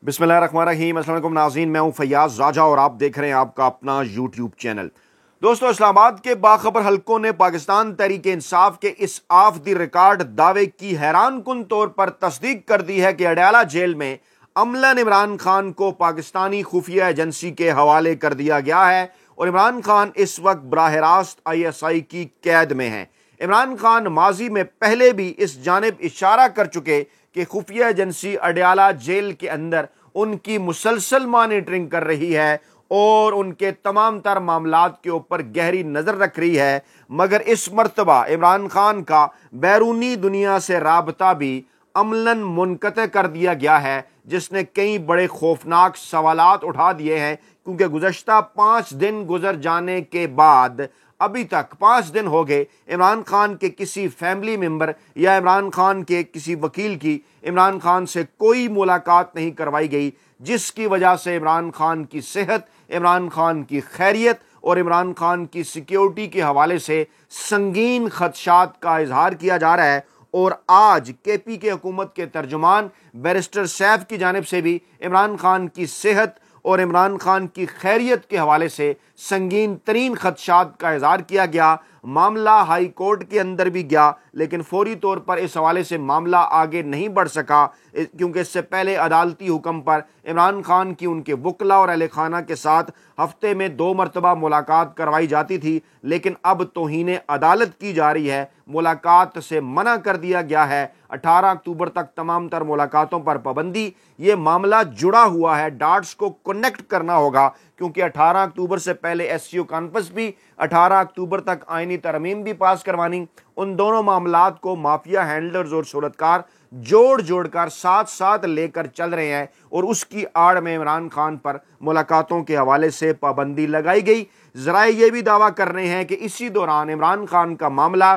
बिस्मिल्लाहिर्रहमानिर्रहीम। अस्सलाम वालेकुम नाज़रीन, मैं हूं फैयाज राजा और आप देख रहे हैं आपका अपना यूट्यूब चैनल। दोस्तों, इस्लामाबाद के बाखबर हलकों ने पाकिस्तान तहरीक इंसाफ के इस ऑफ द रिकॉर्ड दावे की हैरानकुन तौर पर तस्दीक कर दी है कि अडयाला जेल में अमलन इमरान खान को पाकिस्तानी खुफिया एजेंसी के हवाले कर दिया गया है और इमरान खान इस वक्त बराह रास्त ISI की कैद में हैं। इमरान खान माजी में पहले भी इस जानिब इशारा कर चुके कि खुफिया एजेंसी अडयाला जेल के अंदर उनकी मुसलसल मॉनिटरिंग कर रही है और उनके तमाम तर मामलात के ऊपर गहरी नजर रख रही है, मगर इस मर्तबा इमरान खान का बैरूनी दुनिया से राबता भी अमलन मुनक़ते कर दिया गया है, जिसने कई बड़े खौफनाक सवालात उठा दिए हैं। क्योंकि गुज़श्ता 5 दिन गुजर जाने के बाद अभी तक 5 दिन हो गए, इमरान खान के किसी फैमिली मेंबर या इमरान खान के किसी वकील की इमरान खान से कोई मुलाकात नहीं करवाई गई, जिसकी वजह से इमरान खान की सेहत, इमरान खान की खैरियत और इमरान खान की सिक्योरिटी के हवाले से संगीन खदशात का इजहार किया जा रहा है। और आज KPK हुकूमत के तर्जुमान बैरिस्टर सैफ की जानिब से भी इमरान खान की सेहत और इमरान खान की खैरियत के हवाले से संगीन तरीन खदशात का इजहार किया गया। मामला हाई कोर्ट के अंदर भी गया, लेकिन फौरी तौर पर इस हवाले से मामला आगे नहीं बढ़ सका, क्योंकि इससे पहले अदालती हुक्म पर इमरान खान की उनके वकला और अहले खाना के साथ हफ्ते में 2 मरतबा मुलाकात करवाई जाती थी। लेकिन अब तौहीन अदालत की जा रही है, मुलाकात से मना कर दिया गया है। 18 अक्टूबर तक तमाम तर मुलाकातों पर पाबंदी। ये मामला जुड़ा हुआ है, डॉट्स को कनेक्ट करना होगा, क्योंकि 18 अक्टूबर से पहले SCO कॉन्फ्रेंस भी, 18 अक्टूबर तक आईनी तरमीम भी पास करवानी। उन दोनों मामलात को माफिया हैंडलर्स और सूरतकार जोड़ जोड़कर साथ साथ लेकर चल रहे हैं और उसकी आड़ में इमरान खान पर मुलाकातों के हवाले से पाबंदी लगाई गई। जराए ये भी दावा कर रहे हैं कि इसी दौरान इमरान खान का मामला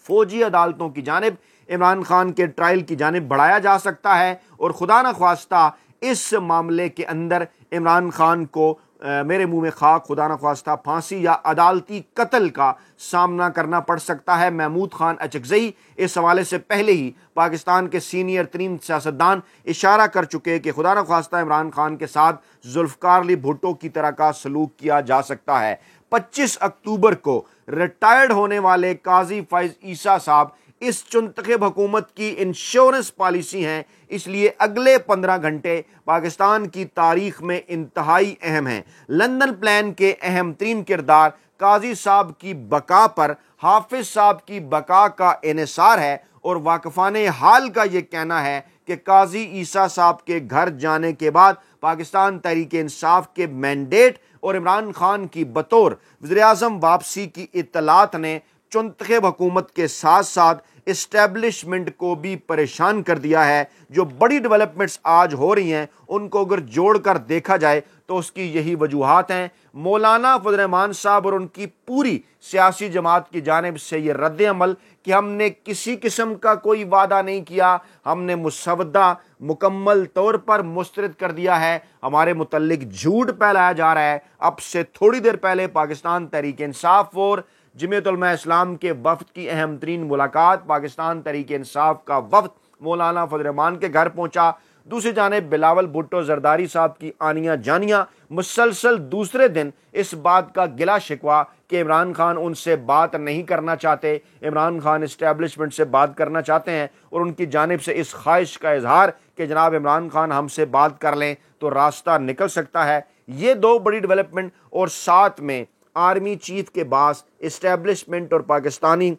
फौजी अदालतों की जानिब, इमरान खान के ट्रायल की जानिब बढ़ाया जा सकता है और खुदा न ख्वास्ता इस मामले के अंदर इमरान खान को मेरे मुंह में खाक, खुदा न ख्वास्ता फांसी या अदालती कत्ल का सामना करना पड़ सकता है। महमूद खान अचकज़ई इस हवाले से पहले ही पाकिस्तान के सीनियर तरीन सियासतदान इशारा कर चुके कि खुदा न ख्वास्ता इमरान खान के साथ जुल्फ़िकार अली भुट्टो की तरह का सलूक किया जा सकता है। 25 अक्टूबर को रिटायर्ड होने वाले काजी फैज ईसा साहब इस चुनतखब हुकूमत की इंश्योरेंस पॉलिसी हैं, इसलिए अगले 15 घंटे पाकिस्तान की तारीख में इंतहाई अहम हैं। लंदन प्लान के अहम तरीन किरदार काजी साहब की बका पर हाफिज साहब की बका का इन्हिसार है और वाकफाने हाल का यह कहना है कि काजी ईसा साहब के घर जाने के बाद पाकिस्तान तहरीक इंसाफ के मैंडेट और इमरान खान की बतौर वज़ीर-ए-आज़म वापसी की इत्तलात ने चुनतखब हुकूमत के साथ साथ इस्टेब्लिशमेंट को भी परेशान कर दिया है। जो बड़ी डेवलपमेंट्स आज हो रही हैं, उनको अगर जोड़कर देखा जाए तो उसकी यही वजूहात हैं। मौलाना फजल रहमान साहब और उनकी पूरी सियासी जमात की जानिब से ये रद्द अमल कि हमने किसी किस्म का कोई वादा नहीं किया, हमने मुसवदा मुकम्मल तौर पर मुस्तरद कर दिया है, हमारे मुतल्लिक झूठ फैलाया जा रहा है। अब से थोड़ी देर पहले पाकिस्तान तहरीक इंसाफ और जमीयत उलमा इस्लाम के वफ्द की अहम तरीन मुलाकात, पाकिस्तान तहरीक इंसाफ का वफ्द मौलाना फजल रहमान के घर पहुंचा। दूसरी जानिब बिलावल भुट्टो जरदारी साहब की आनिया जानिया मुसलसल दूसरे दिन इस बात का गिला शिकवा कि इमरान खान उनसे बात नहीं करना चाहते, इमरान खान इस्टेब्लिशमेंट से बात करना चाहते हैं और उनकी जानिब से इस ख्वाहिश का इजहार कि जनाब इमरान खान हमसे बात कर लें तो रास्ता निकल सकता है। ये 2 बड़ी डेवलपमेंट और साथ में आर्मी चीफ के पास इस्टेब्लिशमेंट और पाकिस्तानी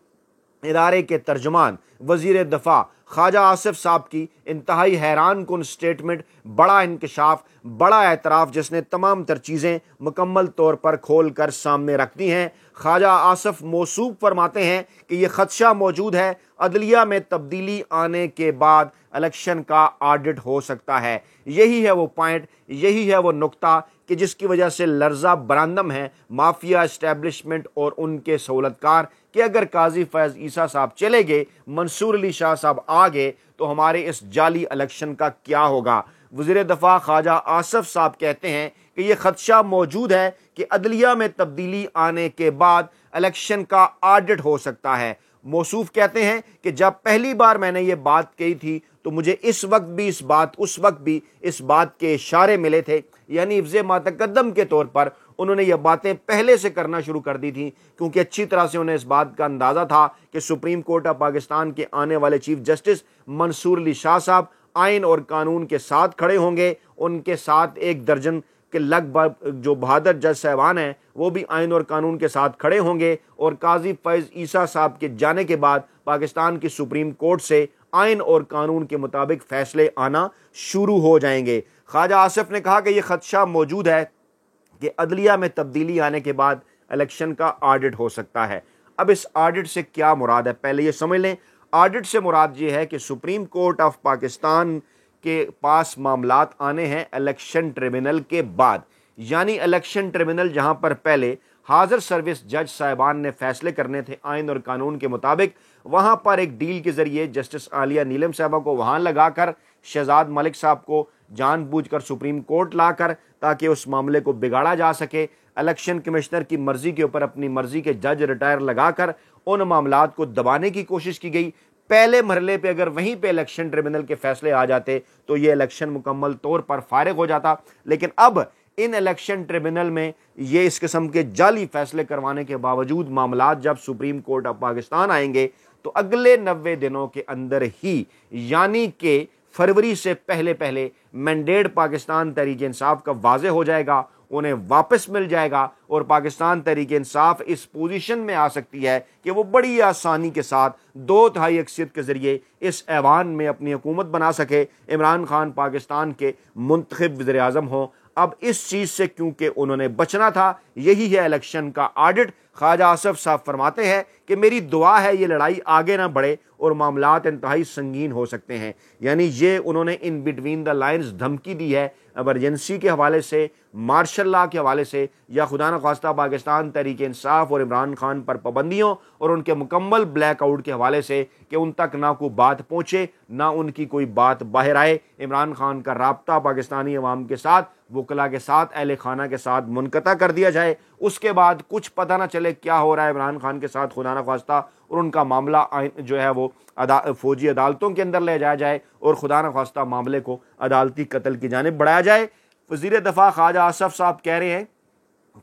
इदारे के तर्जुमान वजीर दफा ख्वाजा आसिफ साहब की इंतहाई हैरान कुन स्टेटमेंट, बड़ा इंकशाफ, बड़ा एतराफ़, जिसने तमाम तर चीज़ें मुकम्मल तौर पर खोल कर सामने रख दी हैं। ख्वाजा आसिफ मौसूफ फरमाते हैं कि यह खदशा मौजूद है, अदलिया में तब्दीली आने के बाद इलेक्शन का ऑडिट हो सकता है। यही है वो पॉइंट, यही है वो नुक्ता कि जिसकी वजह से लर्जा बरांदम है माफिया इस्टेब्लिशमेंट और उनके सहूलतकार कि अगर काजी फैज ईसा साहब चले गए, मंसूर अली शाह साहब आ गए, तो हमारे इस जाली इलेक्शन का क्या होगा। वज़ीर दफ़ा ख्वाजा आसिफ साहब कहते हैं कि यह खदशा मौजूद है कि अदलिया में तब्दीली आने के बाद इलेक्शन का ऑडिट हो सकता है। मौसूफ कहते हैं कि जब पहली बार मैंने ये बात कही थी तो मुझे इस वक्त भी इस बात उस वक्त भी इस बात के इशारे मिले थे, यानी हिफ्ज़ मातकद्दम के तौर पर उन्होंने ये बातें पहले से करना शुरू कर दी थी, क्योंकि अच्छी तरह से उन्हें इस बात का अंदाज़ा था कि सुप्रीम कोर्ट ऑफ पाकिस्तान के आने वाले चीफ जस्टिस मंसूर अली शाह साहब आइन और कानून के साथ खड़े होंगे। उनके साथ एक दर्जन के लगभग जो बहादुर जज साहबान हैं वो भी आइन और कानून के साथ खड़े होंगे, और काजी फैज़ ईसा साहब के जाने के बाद पाकिस्तान की सुप्रीम कोर्ट से आइन और कानून के मुताबिक फैसले आना शुरू हो जाएंगे। ख्वाजा आसिफ ने कहा कि यह खदशा मौजूद है कि अदलिया में तब्दीली आने के बाद इलेक्शन का ऑडिट हो सकता है। अब इस ऑडिट से क्या मुराद है, पहले ये समझ लें। ऑडिट से मुराद ये है कि सुप्रीम कोर्ट ऑफ पाकिस्तान के पास मामलात आने हैं इलेक्शन ट्रिब्यूनल के बाद, यानी इलेक्शन ट्रिब्यूनल जहां पर पहले हाजिर सर्विस जज साहिबान ने फैसले करने थे आइन और कानून के मुताबिक, वहां पर एक डील के जरिए जस्टिस आलिया नीलम साहबा को वहां लगाकर शहजाद मलिक साहब को जानबूझकर सुप्रीम कोर्ट लाकर ताकि उस मामले को बिगाड़ा जा सके, इलेक्शन कमिश्नर की मर्जी के ऊपर अपनी मर्जी के जज रिटायर लगाकर उन मामलात को दबाने की कोशिश की गई। पहले मरहले पे अगर वहीं पे इलेक्शन ट्रिब्यूनल के फैसले आ जाते तो ये इलेक्शन मुकम्मल तौर पर फारिग हो जाता, लेकिन अब इन इलेक्शन ट्रिब्यूनल में ये इस किस्म के जाली फैसले करवाने के बावजूद मामलात जब सुप्रीम कोर्ट ऑफ पाकिस्तान आएंगे तो अगले 90 दिनों के अंदर ही, यानी कि फरवरी से पहले पहले मैंडेट पाकिस्तान तहरीक इंसाफ का वाज़े हो जाएगा, उन्हें वापस मिल जाएगा और पाकिस्तान तहरीक इंसाफ इस पोजीशन में आ सकती है कि वो बड़ी आसानी के साथ 2/3 अक्सरियत के जरिए इस ऐवान में अपनी हुकूमत बना सके, इमरान खान पाकिस्तान के मुंतखब वज़ीर आज़म हों। अब इस चीज़ से क्योंकि उन्होंने बचना था, यही है इलेक्शन का ऑडिट। ख्वाजा आसिफ साहब फरमाते हैं कि मेरी दुआ है ये लड़ाई आगे ना बढ़े और मामलात इंतहाई संगीन हो सकते हैं, यानी ये उन्होंने इन बिटवीन द लाइन्स धमकी दी है एमरजेंसी के हवाले से, मार्शल लॉ के हवाले से, या खुदा न खास्ता पाकिस्तान तहरीक इंसाफ और इमरान खान पर पाबंदियों और उनके मुकम्मल ब्लैकआउट के हवाले से कि उन तक ना कोई बात पहुँचे ना उनकी कोई बात बाहर आए। इमरान खान का राब्ता पाकिस्तानी अवाम के साथ, वकला के साथ, अहले खाना के साथ मुनक़ता कर दिया जाए, उसके बाद कुछ पता ना चले क्या हो रहा है इमरान खान के साथ खुदा न खास्ता, और उनका मामला जो है वो फौजी अदालतों के अंदर ले जाया जाए और खुदा न खास्ता मामले को अदालती कत्ल की जानिब बढ़ाया जाए। वज़ीर दफ़ा ख्वाजा आसिफ साहब कह रहे हैं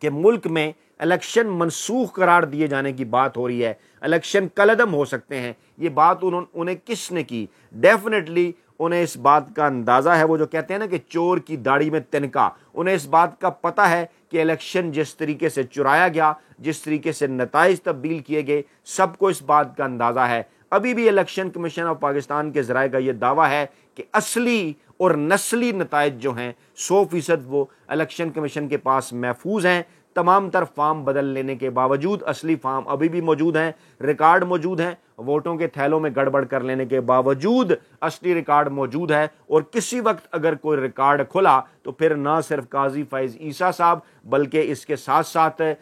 कि मुल्क में इलेक्शन मनसूख करार दिए जाने की बात हो रही है, इलेक्शन कलअदम हो सकते हैं। ये बात उन्हें किसने की? डेफिनेटली उन्हें इस बात का अंदाज़ा है, वो जो कहते हैं ना कि चोर की दाढ़ी में तिनका, उन्हें इस बात का पता है कि इलेक्शन जिस तरीके से चुराया गया, जिस तरीके से नताइज तब्दील किए गए, सबको इस बात का अंदाज़ा है। अभी भी इलेक्शन कमीशन ऑफ पाकिस्तान के ज़राए का ये दावा है कि असली और नस्ली नताइज जो हैं 100% वो इलेक्शन कमीशन के पास महफूज हैं। तमाम तर फार्म बदल लेने के बावजूद असली फार्म अभी भी मौजूद हैं, रिकॉर्ड मौजूद हैं, वोटों के थैलों में गड़बड़ कर लेने के बावजूद असली रिकॉर्ड मौजूद है। और किसी वक्त अगर कोई रिकॉर्ड खुला तो फिर ना सिर्फ काजी फैज़ ईसा साहब बल्कि इसके साथ साथ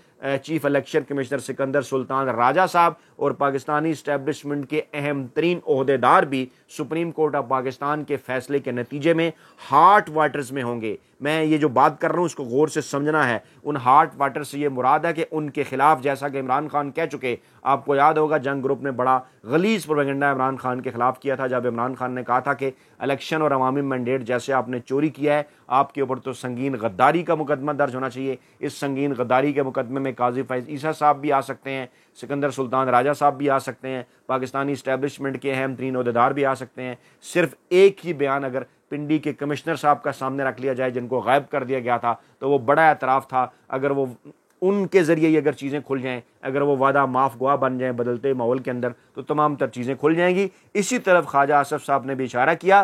chief election commissioner Sikandar Sultan Raja साहब और पाकिस्तानी इस्टेब्लिशमेंट के अहम तरीन ओहदेदार भी सुप्रीम कोर्ट ऑफ पाकिस्तान के फैसले के नतीजे में हॉट वाटर्स में होंगे। मैं ये जो बात कर रहा हूँ इसको गौर से समझना है। उन हॉट वाटर से ये मुराद है कि उनके खिलाफ, जैसा कि इमरान खान कह चुके, आपको याद होगा जंग ग्रुप ने बड़ा गलीज प्रोपेगेंडा इमरान खान के खिलाफ किया था, जब इमरान खान ने कहा था कि इलेक्शन और अवामी मैंडेट जैसे आपने चोरी किया है, आपके ऊपर तो संगीन गद्दारी का मुकदमा दर्ज होना चाहिए। इस संगीन गद्दारी के मुकदमे में काजी फैज़ ईसा साहब भी आ सकते हैं, सिकंदर सुल्तान राजा साहब भी आ सकते हैं, पाकिस्तानी इस्टेब्लिशमेंट के अहम तरीन ओहदेदार भी आ सकते हैं। सिर्फ एक ही बयान अगर पिंडी के कमिश्नर साहब का सामने रख लिया जाए जिनको गायब कर दिया गया था, तो वो बड़ा एतराफ़ था। अगर वो उनके ज़रिए ही अगर चीज़ें खुल जाएं, अगर वो वादा माफ़ गुआ बन जाएं बदलते माहौल के अंदर, तो तमाम तर चीज़ें खुल जाएंगी। इसी तरफ ख्वाजा आसिफ साहब ने भी इशारा किया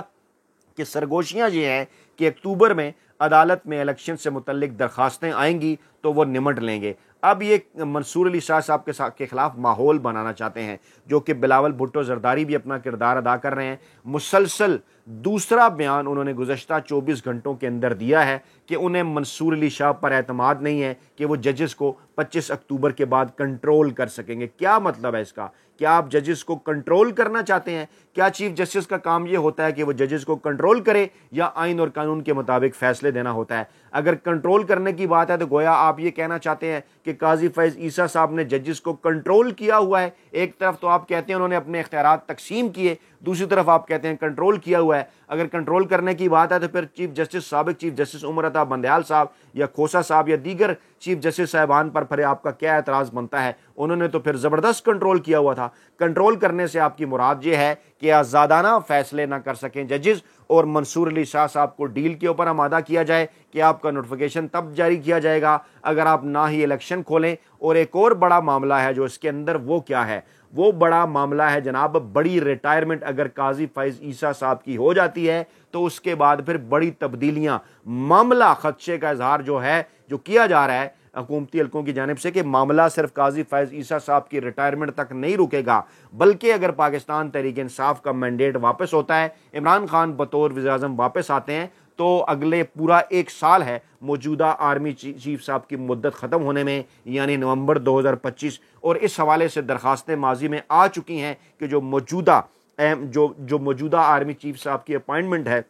कि सरगोशियाँ ये हैं कि अक्टूबर में अदालत में इलेक्शन से मुतल्लिक दरख्वास्तें आएंगी तो वो निमट लेंगे। अब ये मंसूर अली शाह साहब के खिलाफ माहौल बनाना चाहते हैं, जो कि बिलावल भुट्टो जरदारी भी अपना किरदार अदा कर रहे हैं। मुसलसल दूसरा बयान उन्होंने गुज़श्ता 24 घंटों के अंदर दिया है कि उन्हें मंसूर अली शाह पर एतमाद नहीं है कि वो जजेस को 25 अक्टूबर के बाद कंट्रोल कर सकेंगे। क्या मतलब है इसका? क्या आप जजेस को कंट्रोल करना चाहते हैं? क्या चीफ जस्टिस का काम ये होता है कि वो जजेस को कंट्रोल करे या आइन और कानून के मुताबिक फैसले देना होता है? अगर कंट्रोल करने की बात है तो गोया आप ये कहना चाहते हैं कि काजी फैज़ ईसा साहब ने जजेस को कंट्रोल किया हुआ है। एक तरफ तो आप कहते हैं उन्होंने अपने इख्तियारात तकसीम किए, दूसरी तरफ आप कहते हैं कंट्रोल किया हुआ है। अगर कंट्रोल करने की बात है तो फिर चीफ जस्टिस, साबिक चीफ जस्टिस उमर अता बंदयाल साहब या खोसा साहब या दीगर चीफ जस्टिस साहबान पर फिर आपका क्या एतराज़ बनता है? उन्होंने तो फिर ज़बरदस्त कंट्रोल किया हुआ था। कंट्रोल करने से आपकी मुराद ये है कि आज़ादाना फैसले ना कर सकें जजेस, और मंसूर अली शाह साहब को डील के ऊपर आमादा किया जाए कि आपका नोटिफिकेशन तब जारी किया जाएगा अगर आप ना ही इलेक्शन खोलें। और एक और बड़ा मामला है जो इसके अंदर, वो क्या है? वो बड़ा मामला है जनाब, बड़ी रिटायरमेंट अगर काजी फैज ईसा साहब की हो जाती है तो उसके बाद फिर बड़ी तब्दीलियां, मामला खदशे का इजहार जो है, जो किया जा रहा है हुकूमती हल्कों की जानिब से कि मामला सिर्फ काजी फैज ईसा साहब की रिटायरमेंट तक नहीं रुकेगा, बल्कि अगर पाकिस्तान तहरीक इंसाफ का मैंडेट वापस होता है, इमरान खान बतौर वज़ीर-ए-आज़म वापस आते हैं, तो अगले पूरा 1 साल है मौजूदा आर्मी चीफ साहब की मुद्दत ख़त्म होने में, यानी नवंबर 2025। और इस हवाले से दरखास्तें माजी में आ चुकी हैं कि जो मौजूदा आर्मी चीफ साहब की अपॉइंटमेंट है,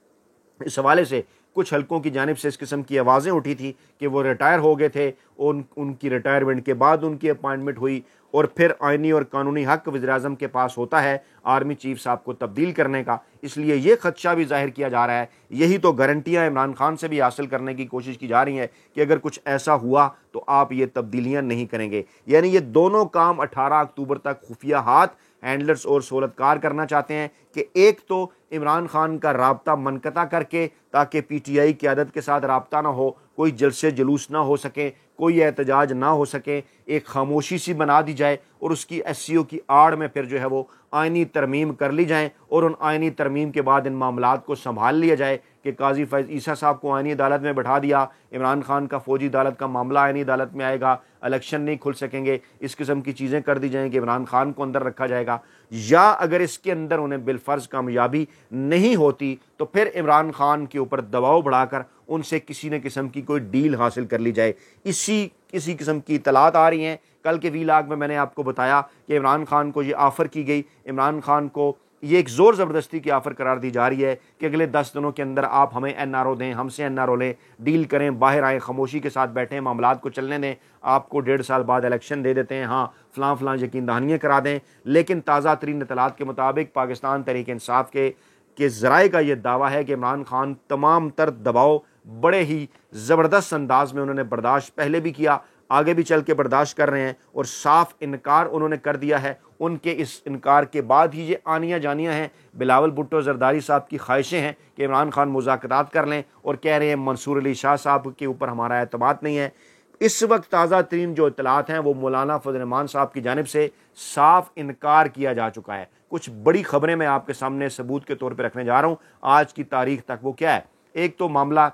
इस हवाले से कुछ हल्कों की जानिब से इस किस्म की आवाज़ें उठी थी कि वो रिटायर हो गए थे, उनकी रिटायरमेंट के बाद उनकी अपॉइंटमेंट हुई और फिर आइनी और कानूनी हक वज़ीर-ए-आज़म के पास होता है आर्मी चीफ साहब को तब्दील करने का। इसलिए ये खदशा भी जाहिर किया जा रहा है, यही तो गारंटियाँ इमरान खान से भी हासिल करने की कोशिश की जा रही हैं कि अगर कुछ ऐसा हुआ तो आप ये तब्दीलियाँ नहीं करेंगे। यानी ये दोनों काम 18 अक्टूबर तक खुफिया हाथ, हैंडलर्स और सहूलतकार करना चाहते हैं कि एक तो इमरान खान का राब्ता मनकता करके, ताकि PTI क़यादत के साथ राब्ता ना हो, कोई जलसे जुलूस ना हो सके, कोई एहतजाज ना हो सके, एक खामोशी सी बना दी जाए और उसकी SCO की आड़ में फिर जो है वो आइनी तरमीम कर ली जाए और उन आइनी तरमीम के बाद इन मामलात को संभाल लिया जाए कि काजी फैज ईसा साहब को आइनी अदालत में बैठा दिया, इमरान खान का फ़ौजी अदालत का मामला आइनी अदालत में आएगा, इलेक्शन नहीं खुल सकेंगे, इस किस्म की चीज़ें कर दी जाएँ कि इमरान खान को अंदर रखा जाएगा। या अगर इसके अंदर उन्हें बिलफर्ज कामयाबी नहीं होती तो फिर इमरान खान के ऊपर दबाव बढ़ाकर उनसे किसी न किस्म की कोई डील हासिल कर ली जाए। इसी किस्म की इतलात आ रही हैं। कल के वीलाग में मैंने आपको बताया कि इमरान खान को ये ऑफ़र की गई, इमरान खान को ये एक ज़ोर ज़बरदस्ती की ऑफ़र करार दी जा रही है कि अगले 10 दिनों के अंदर आप हमें NRO दें, हमसे NRO लें, डील करें, बाहर आएँ, खामोशी के साथ बैठें, मामलात को चलने दें, आपको 1.5 साल बाद इलेक्शन दे देते हैं, हाँ फ़लाँ यकीन दहानियाँ करा दें। लेकिन ताज़ा तरीन इतलात के मुताबिक पाकिस्तान तहरीक इंसाफ के ज़राए का ये दावा है कि इमरान खान तमाम तर दबाव बड़े ही ज़बरदस्त अंदाज में उन्होंने बर्दाश्त पहले भी किया, आगे भी चल के बर्दाश्त कर रहे हैं और साफ इनकार उन्होंने कर दिया है। उनके इस इनकार के बाद ही ये आनियाँ जानियाँ हैं। बिलावल भुट्टो जरदारी साहब की ख्वाहिशें हैं कि इमरान खान मुज़ाकरात कर लें और कह रहे हैं मंसूर अली शाह साहब के ऊपर हमारा एतमाद नहीं है। इस वक्त ताज़ा तरीन जो इतलात हैं वो मौलाना फजल रहमान साहब की जानिब से साफ इनकार किया जा चुका है। कुछ बड़ी खबरें मैं आपके सामने सबूत के तौर पर रखने जा रहा हूँ आज की तारीख तक। वो क्या है? एक तो मामला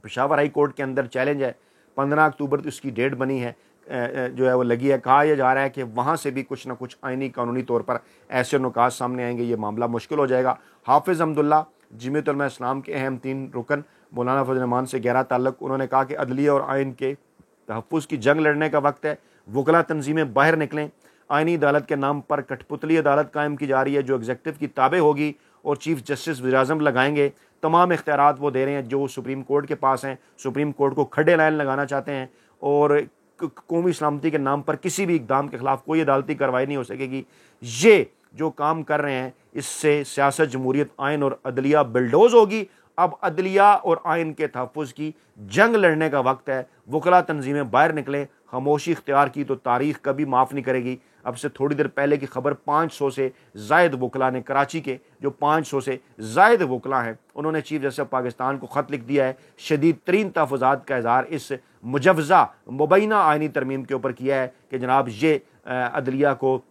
पेशावर हाई कोर्ट के अंदर चैलेंज है, 15 अक्टूबर की उसकी डेट बनी है, जो है वो लगी है। कहा यह जा रहा है कि वहाँ से भी कुछ ना कुछ आइनी कानूनी तौर पर ऐसे नुकात सामने आएंगे, ये मामला मुश्किल हो जाएगा। हाफिज़ अहमदुल्ला जमीयत उलमा इस्लाम के अहम 3 रुकन मौलाना फजल रहमान से गहरा ताल्लुक़, उन्होंने कहा कि अदलिया और आइन के तहफ़्फ़ुज़ की जंग लड़ने का वक्त है, वकला तंजीमें बाहर निकलें। आइनी अदालत के नाम पर कठपुतली अदालत कायम की जा रही है जो एग्जीक्यूटिव की ताबे होगी और चीफ जस्टिस वज़ीर-ए-आज़म लगाएंगे। तमाम इख्तियारात वो दे रहे हैं जो सुप्रीम कोर्ट के पास हैं। सुप्रीम कोर्ट को खड़े लाइन लगाना चाहते हैं और कौमी सलामती के नाम पर किसी भी इक़दाम के ख़िलाफ़ कोई अदालती कार्रवाई नहीं हो सकेगी। ये जो काम कर रहे हैं इससे सियासत, जमहूरियत, आइन और अदलिया बिल्डोज़ होगी। अब अदलिया और आइन के तहफ़्फ़ुज़ की जंग लड़ने का वक्त है। वकला तंजीमें बाहर निकलें। खामोशी इख्तियार की तो तारीख़ कभी माफ़ नहीं करेगी। अब से थोड़ी देर पहले की खबर, 500 से ज़ायद वकला ने, कराची के जो 500 से ज़ायद वकला हैं, उन्होंने चीफ जस्टिस ऑफ पाकिस्तान को ख़त लिख दिया है। शदीद तरीन तहफ़्फ़ुज़ात का इज़हार इस मुजव्वज़ा मुबैना आइनी तरमीम के ऊपर किया है कि जनाब ये अदलिया को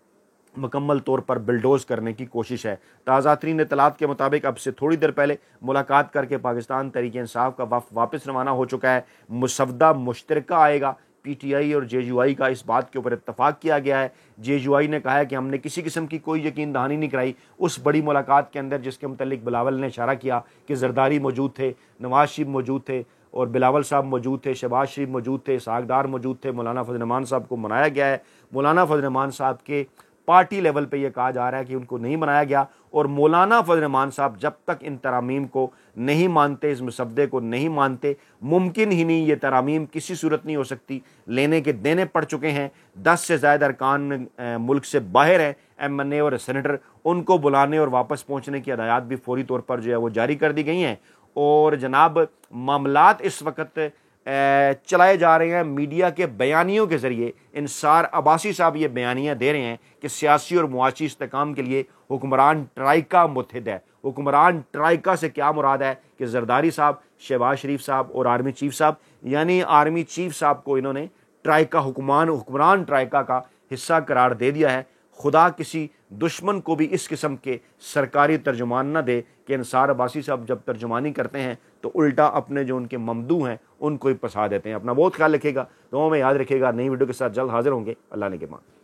मुकम्मल तौर पर बिल्डोज़ करने की कोशिश है। ताज़ा तरीन इत्तलात के मुताबिक अब से थोड़ी देर पहले मुलाकात करके पाकिस्तान तहरीक इंसाफ का वफ़द वापस रवाना हो चुका है। मुसवदा मुश्तरका आएगा। PTI और JUI का इस बात के ऊपर इत्तफाक किया गया है। JUI ने कहा है कि हमने किसी किस्म की कोई यकीन दहानी नहीं कराई उस बड़ी मुलाकात के अंदर जिसके मुतल्लिक बिलावल ने इशारा किया कि जरदारी मौजूद थे, नवाज शरीफ मौजूद थे और बिलावल साहब मौजूद थे, शहबाज शरीफ मौजूद थे, सागदार मौजूद थे, मौलाना फजल रहमान साहब को मनाया गया है। मौलाना फजल रहमान साहब के पार्टी लेवल पे ये कहा जा रहा है कि उनको नहीं बनाया गया। और मौलाना फजल रहमान साहब जब तक इन तरामीम को नहीं मानते, इस मसवदे को नहीं मानते, मुमकिन ही नहीं ये तरामीम किसी सूरत नहीं हो सकती। लेने के देने पड़ चुके हैं। 10 से ज़्यादा अरकान मुल्क से बाहर हैं, MNA और सेनेटर, उनको बुलाने और वापस पहुँचने की हदायत भी फौरी तौर पर जो है वो जारी कर दी गई हैं। और जनाब मामलात इस वक्त चलाए जा रहे हैं मीडिया के बयानियों के ज़रिए। इंसार अब्बासी साहब ये बयानियाँ दे रहे हैं कि सियासी और मुआशी इस्तेकाम के लिए हुक्मरान ट्राइका मुत्तहिद है। हुक्मरान ट्राइका से क्या मुराद है कि जरदारी साहब, शहबाज शरीफ साहब और आर्मी चीफ साहब, यानी आर्मी चीफ साहब को इन्होंने ट्राइका हुक्मरान ट्राइका का हिस्सा करार दे दिया है। खुदा किसी दुश्मन को भी इस किस्म के सरकारी तर्जुमान न दे कि इंसार अब्बासी साहब जब तर्जुमानी करते हैं तो उल्टा अपने जो उनके ममदू हैं उनको ही फंसा देते हैं। अपना बहुत ख्याल रखिएगा, दुआओं में याद रखिएगा। नई वीडियो के साथ जल्द हाजिर होंगे। अल्लाह ने के मान।